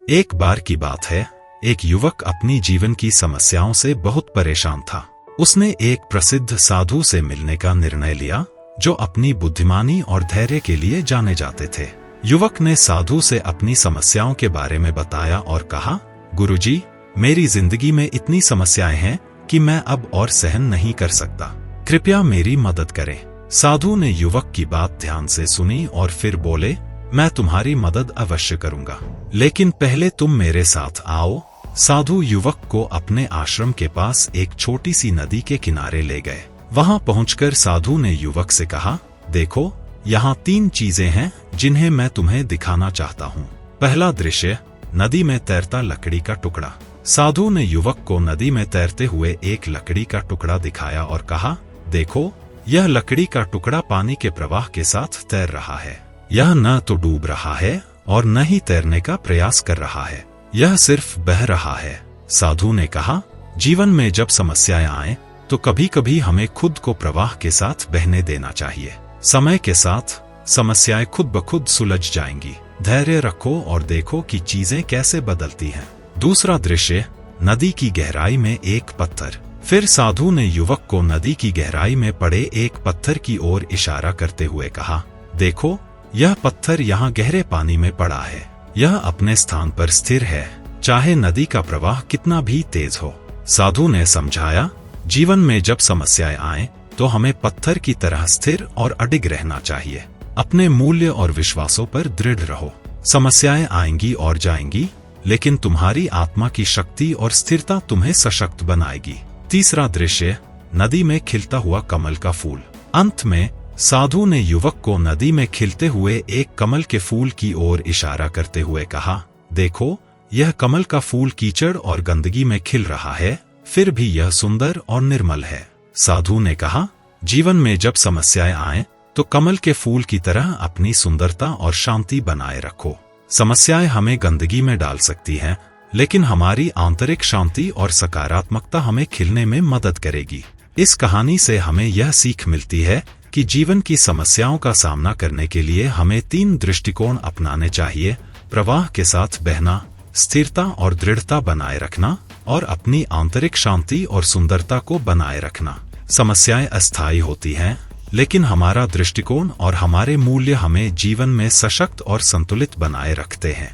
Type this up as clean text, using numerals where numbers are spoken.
एक बार की बात है, एक युवक अपनी जीवन की समस्याओं से बहुत परेशान था। उसने एक प्रसिद्ध साधु से मिलने का निर्णय लिया, जो अपनी बुद्धिमानी और धैर्य के लिए जाने जाते थे। युवक ने साधु से अपनी समस्याओं के बारे में बताया और कहा, गुरुजी, मेरी जिंदगी में इतनी समस्याएं हैं कि मैं अब और सहन नहीं कर सकता। कृपया मेरी मदद करें। साधु ने युवक की बात ध्यान से सुनी और फिर बोले, मैं तुम्हारी मदद अवश्य करूंगा, लेकिन पहले तुम मेरे साथ आओ। साधु युवक को अपने आश्रम के पास एक छोटी सी नदी के किनारे ले गए। वहां पहुंचकर साधु ने युवक से कहा, देखो, यहाँ 3 चीजें हैं जिन्हें मैं तुम्हें दिखाना चाहता हूँ। पहला दृश्य, नदी में तैरता लकड़ी का टुकड़ा। साधु ने युवक को नदी में तैरते हुए एक लकड़ी का टुकड़ा दिखाया और कहा, देखो, यह लकड़ी का टुकड़ा पानी के प्रवाह के साथ तैर रहा है। यह न तो डूब रहा है और न ही तैरने का प्रयास कर रहा है, यह सिर्फ बह रहा है। साधु ने कहा, जीवन में जब समस्याएं आए तो कभी कभी हमें खुद को प्रवाह के साथ बहने देना चाहिए। समय के साथ समस्याएं खुद ब खुद सुलझ जाएंगी। धैर्य रखो और देखो कि चीजें कैसे बदलती हैं। दूसरा दृश्य, नदी की गहराई में एक पत्थर। फिर साधु ने युवक को नदी की गहराई में पड़े एक पत्थर की ओर इशारा करते हुए कहा, देखो, यह पत्थर यहाँ गहरे पानी में पड़ा है। यह अपने स्थान पर स्थिर है, चाहे नदी का प्रवाह कितना भी तेज हो। साधु ने समझाया, जीवन में जब समस्याएं आए तो हमें पत्थर की तरह स्थिर और अडिग रहना चाहिए। अपने मूल्य और विश्वासों पर दृढ़ रहो। समस्याएं आएंगी और जाएंगी, लेकिन तुम्हारी आत्मा की शक्ति और स्थिरता तुम्हें सशक्त बनाएगी। तीसरा दृश्य, नदी में खिलता हुआ कमल का फूल। अंत में साधु ने युवक को नदी में खिलते हुए एक कमल के फूल की ओर इशारा करते हुए कहा, देखो, यह कमल का फूल कीचड़ और गंदगी में खिल रहा है, फिर भी यह सुंदर और निर्मल है। साधु ने कहा, जीवन में जब समस्याएं आए तो कमल के फूल की तरह अपनी सुंदरता और शांति बनाए रखो। समस्याएं हमें गंदगी में डाल सकती हैं, लेकिन हमारी आंतरिक शांति और सकारात्मकता हमें खिलने में मदद करेगी। इस कहानी से हमें यह सीख मिलती है कि जीवन की समस्याओं का सामना करने के लिए हमें 3 दृष्टिकोण अपनाने चाहिए: प्रवाह के साथ बहना, स्थिरता और दृढ़ता बनाए रखना, और अपनी आंतरिक शांति और सुंदरता को बनाए रखना। समस्याएं अस्थायी होती हैं, लेकिन हमारा दृष्टिकोण और हमारे मूल्य हमें जीवन में सशक्त और संतुलित बनाए रखते हैं।